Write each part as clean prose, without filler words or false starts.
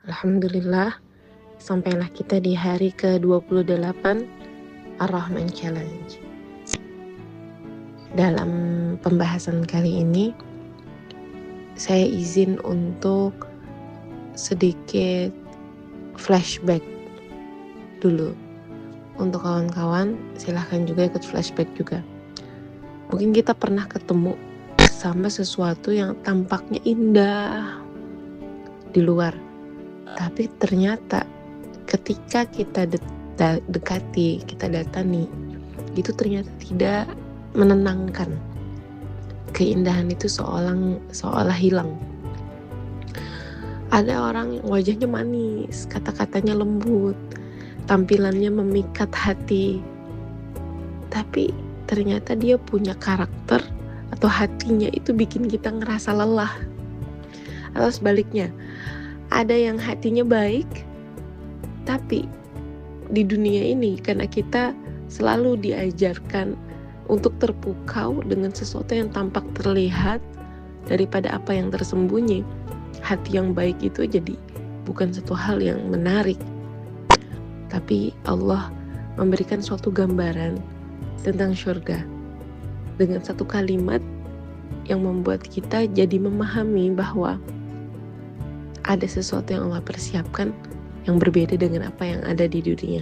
Alhamdulillah, sampailah kita di hari ke-28 Ar-Rahman Challenge. Dalam pembahasan kali ini, saya izin untuk sedikit flashback dulu. Untuk kawan-kawan, silahkan juga ikut flashback juga. Mungkin kita pernah ketemu sama sesuatu yang tampaknya indah di luar, tapi ternyata ketika kita dekati, kita datangi, itu ternyata tidak menenangkan. Keindahan itu seolah hilang. Ada orang yang wajahnya manis, kata-katanya lembut, tampilannya memikat hati, tapi ternyata dia punya karakter atau hatinya itu bikin kita ngerasa lelah. Atau sebaliknya, ada yang hatinya baik, tapi di dunia ini karena kita selalu diajarkan untuk terpukau dengan sesuatu yang tampak terlihat daripada apa yang tersembunyi, hati yang baik itu jadi bukan satu hal yang menarik. Tapi Allah memberikan suatu gambaran tentang surga dengan satu kalimat yang membuat kita jadi memahami bahwa ada sesuatu yang Allah persiapkan yang berbeda dengan apa yang ada di dunia.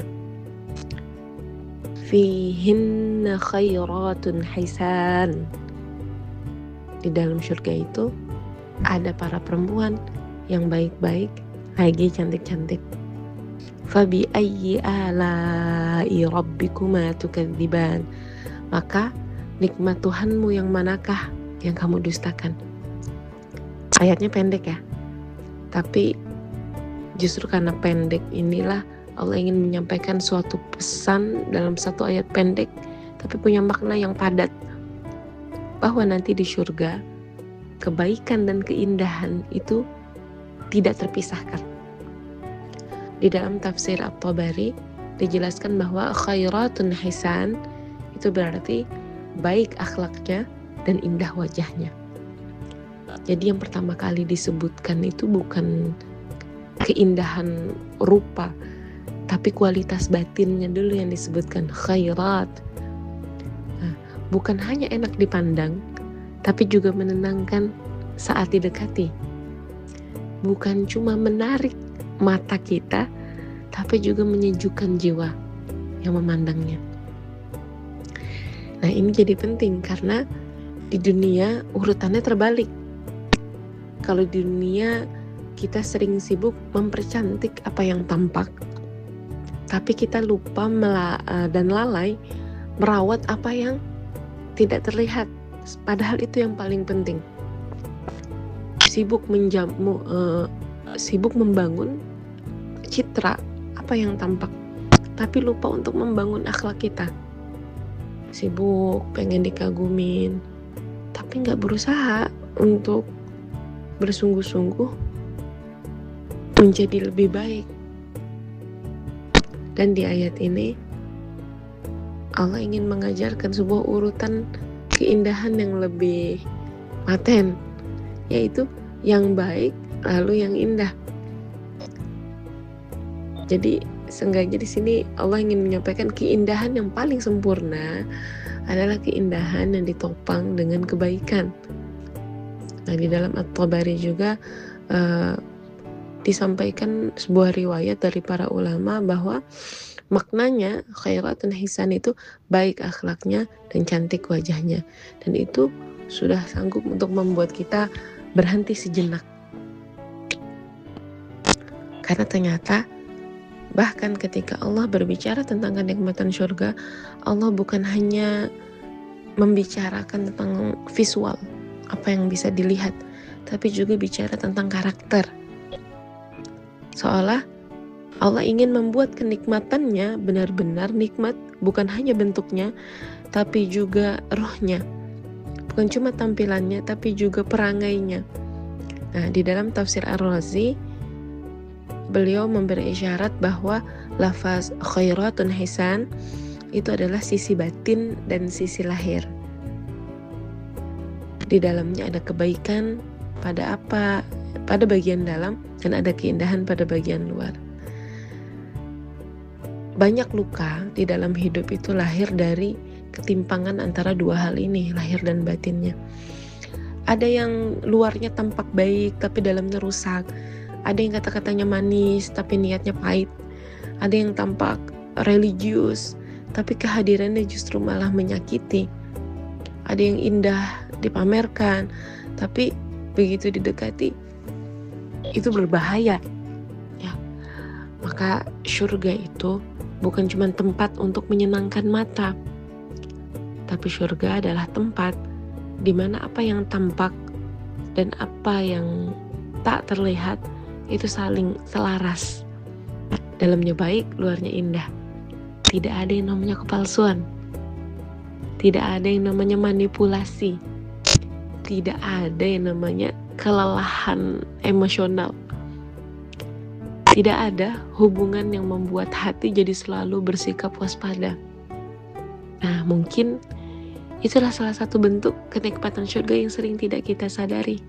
Fihinna khairatun hisan. Di dalam surga itu ada para perempuan yang baik-baik, lagi cantik-cantik. Fabi ayyi ala'i rabbikuma tukadziban. Maka nikmat Tuhanmu yang manakah yang kamu dustakan? Ayatnya pendek ya, tapi justru karena pendek inilah Allah ingin menyampaikan suatu pesan dalam satu ayat pendek, tapi punya makna yang padat. Bahwa nanti di surga, kebaikan dan keindahan itu tidak terpisahkan. Di dalam tafsir At-Tabari dijelaskan bahwa khairatun hisan itu berarti baik akhlaknya dan indah wajahnya. Jadi yang pertama kali disebutkan itu bukan keindahan rupa, tapi kualitas batinnya dulu yang disebutkan khairat. Nah, bukan hanya enak dipandang, tapi juga menenangkan saat didekati. Bukan cuma menarik mata kita, tapi juga menyejukkan jiwa yang memandangnya. Nah, ini jadi penting karena di dunia urutannya terbalik. Kalau di dunia kita sering sibuk mempercantik apa yang tampak, tapi kita lupa dan lalai merawat apa yang tidak terlihat. Padahal itu yang paling penting. Sibuk membangun citra apa yang tampak, tapi lupa untuk membangun akhlak kita. Sibuk pengen dikagumin, tapi gak berusaha untuk bersungguh-sungguh menjadi lebih baik. Dan di ayat ini Allah ingin mengajarkan sebuah urutan keindahan yang lebih paten, yaitu yang baik lalu yang indah. Jadi seenggaknya di sini Allah ingin menyampaikan keindahan yang paling sempurna adalah keindahan yang ditopang dengan kebaikan. Nah, di dalam At-Tabari juga disampaikan sebuah riwayat dari para ulama bahwa maknanya khairatun hisan itu baik akhlaknya dan cantik wajahnya. Dan itu sudah sanggup untuk membuat kita berhenti sejenak. Karena ternyata bahkan ketika Allah berbicara tentang kenikmatan surga, Allah bukan hanya membicarakan tentang visual, apa yang bisa dilihat, tapi juga bicara tentang karakter. Seolah Allah ingin membuat kenikmatannya benar-benar nikmat, bukan hanya bentuknya, tapi juga rohnya. Bukan cuma tampilannya, tapi juga perangainya. Nah, di dalam tafsir Ar-Razi, beliau memberi isyarat bahwa lafaz khairatun hisan itu adalah sisi batin dan sisi lahir. Di dalamnya ada kebaikan pada apa pada bagian dalam dan ada keindahan pada bagian luar. Banyak luka di dalam hidup itu lahir dari ketimpangan antara dua hal ini, lahir dan batinnya. Ada yang luarnya tampak baik tapi dalamnya rusak. Ada yang kata-katanya manis tapi niatnya pahit. Ada yang tampak religius tapi kehadirannya justru malah menyakiti. Ada yang indah dipamerkan tapi begitu didekati itu berbahaya. Ya. Maka surga itu bukan cuma tempat untuk menyenangkan mata, tapi surga adalah tempat di mana apa yang tampak dan apa yang tak terlihat itu saling selaras. Dalamnya baik, luarnya indah. Tidak ada yang namanya kepalsuan. Tidak ada yang namanya manipulasi. Tidak ada yang namanya kelelahan emosional. Tidak ada hubungan yang membuat hati jadi selalu bersikap waspada. Nah, mungkin itulah salah satu bentuk kenikmatan surga yang sering tidak kita sadari.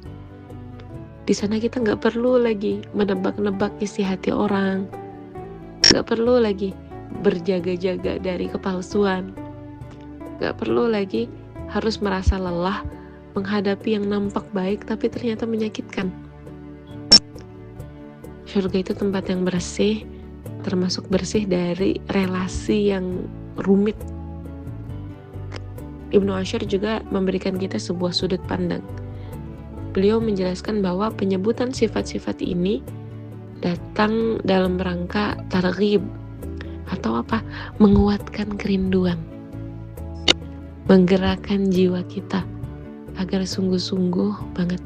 Di sana kita gak perlu lagi menebak-nebak isi hati orang. Gak perlu lagi berjaga-jaga dari kepalsuan. Gak perlu lagi harus merasa lelah menghadapi yang nampak baik tapi ternyata menyakitkan. Surga itu tempat yang bersih, termasuk bersih dari relasi yang rumit. Ibnu Ashir juga memberikan kita sebuah sudut pandang. Beliau menjelaskan bahwa penyebutan sifat-sifat ini datang dalam rangka targhib atau apa? Menguatkan kerinduan. Menggerakkan jiwa kita agar sungguh-sungguh banget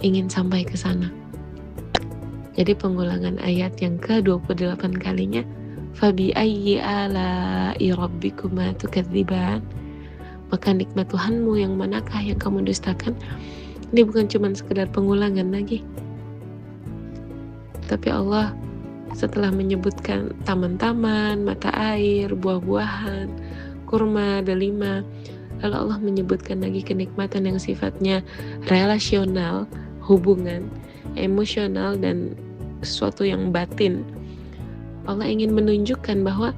ingin sampai ke sana. Jadi pengulangan ayat yang ke-28 kalinya, fabi ayyi ala'i rabbikuma tukadziban, maka nikmat Tuhanmu yang manakah yang kamu dustakan. Ini bukan cuma sekedar pengulangan lagi, tapi Allah setelah menyebutkan taman-taman, mata air, buah-buahan, kurma, delima, lalu Allah menyebutkan lagi kenikmatan yang sifatnya relasional, hubungan, emosional, dan sesuatu yang batin. Allah ingin menunjukkan bahwa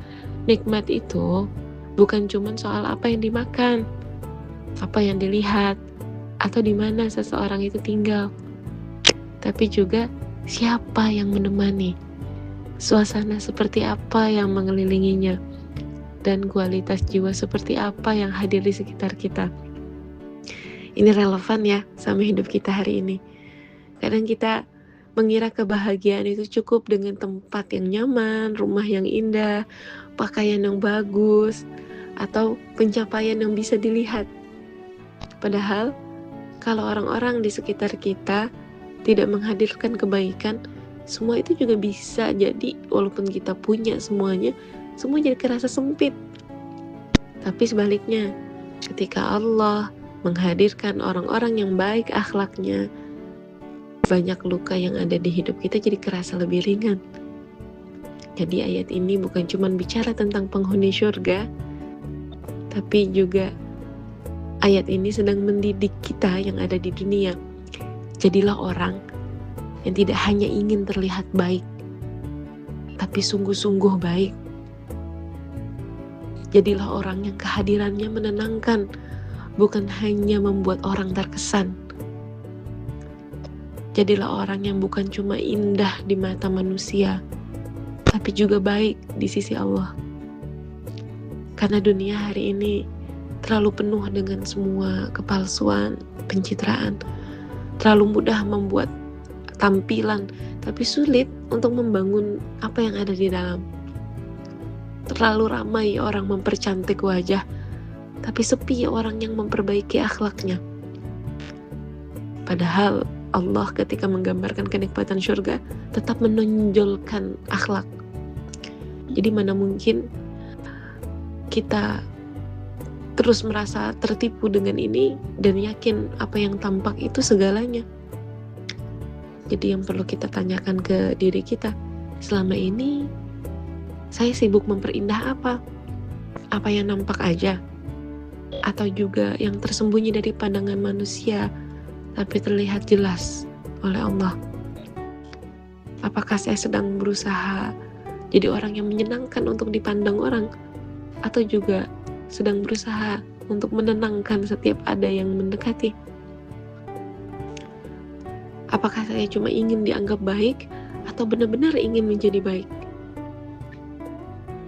nikmat itu bukan cuma soal apa yang dimakan, apa yang dilihat, atau di mana seseorang itu tinggal, tapi juga siapa yang menemani, suasana seperti apa yang mengelilinginya, dan kualitas jiwa seperti apa yang hadir di sekitar kita. Ini relevan ya sama hidup kita hari ini. Kadang kita mengira kebahagiaan itu cukup dengan tempat yang nyaman, rumah yang indah, pakaian yang bagus, atau pencapaian yang bisa dilihat. Padahal, kalau orang-orang di sekitar kita tidak menghadirkan kebaikan, semua itu juga bisa jadi, walaupun kita punya semuanya, semua jadi kerasa sempit. Tapi sebaliknya, ketika Allah menghadirkan orang-orang yang baik akhlaknya, banyak luka yang ada di hidup kita jadi kerasa lebih ringan. Jadi ayat ini bukan cuma bicara tentang penghuni surga, tapi juga ayat ini sedang mendidik kita yang ada di dunia. Jadilah orang yang tidak hanya ingin terlihat baik, tapi sungguh-sungguh baik. Jadilah orang yang kehadirannya menenangkan, bukan hanya membuat orang terkesan. Jadilah orang yang bukan cuma indah di mata manusia, tapi juga baik di sisi Allah. Karena dunia hari ini terlalu penuh dengan semua kepalsuan, pencitraan. Terlalu mudah membuat tampilan, tapi sulit untuk membangun apa yang ada di dalam. Terlalu ramai orang mempercantik wajah, tapi sepi orang yang memperbaiki akhlaknya. Padahal Allah ketika menggambarkan kenikmatan surga tetap menonjolkan akhlak. Jadi mana mungkin kita terus merasa tertipu dengan ini dan yakin apa yang tampak itu segalanya. Jadi yang perlu kita tanyakan ke diri kita, selama ini saya sibuk memperindah apa? Apa yang nampak aja? Atau juga yang tersembunyi dari pandangan manusia tapi terlihat jelas oleh Allah? Apakah saya sedang berusaha jadi orang yang menyenangkan untuk dipandang orang, atau juga sedang berusaha untuk menenangkan setiap ada yang mendekati? Apakah saya cuma ingin dianggap baik atau benar-benar ingin menjadi baik?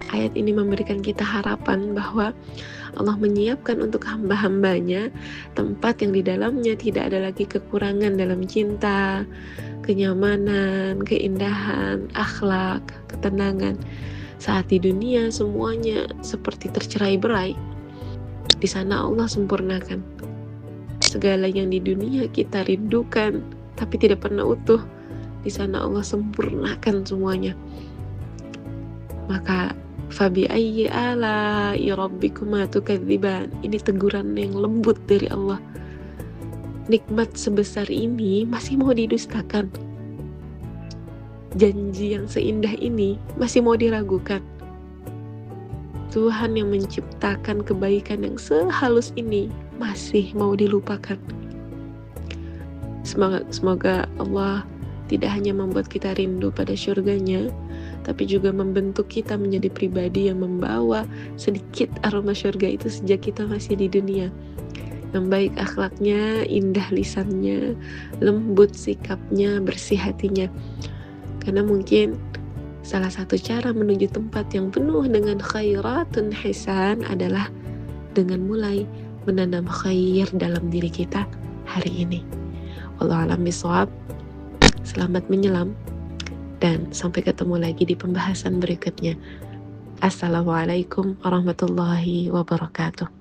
Ayat ini memberikan kita harapan bahwa Allah menyiapkan untuk hamba-hambanya tempat yang di dalamnya tidak ada lagi kekurangan dalam cinta, kenyamanan, keindahan, akhlak, ketenangan. Saat di dunia semuanya seperti tercerai-berai, di sana Allah sempurnakan. Segala yang di dunia kita rindukan tapi tidak pernah utuh, di sana Allah sempurnakan semuanya. Maka fabi ayyi ala'i rabbikuma tukadziban, ini teguran yang lembut dari Allah. Nikmat sebesar ini masih mau didustakan? Janji yang seindah ini masih mau diragukan? Tuhan yang menciptakan kebaikan yang sehalus ini masih mau dilupakan? Semoga Allah tidak hanya membuat kita rindu pada syurganya, tapi juga membentuk kita menjadi pribadi yang membawa sedikit aroma syurga itu sejak kita masih di dunia. Yang baik akhlaknya, indah lisannya, lembut sikapnya, bersih hatinya. Karena mungkin salah satu cara menuju tempat yang penuh dengan khairatun hisan adalah dengan mulai menanam khair dalam diri kita hari ini. Wallahu a'lam bishawab. Selamat menyelam dan sampai ketemu lagi di pembahasan berikutnya. Assalamualaikum warahmatullahi wabarakatuh.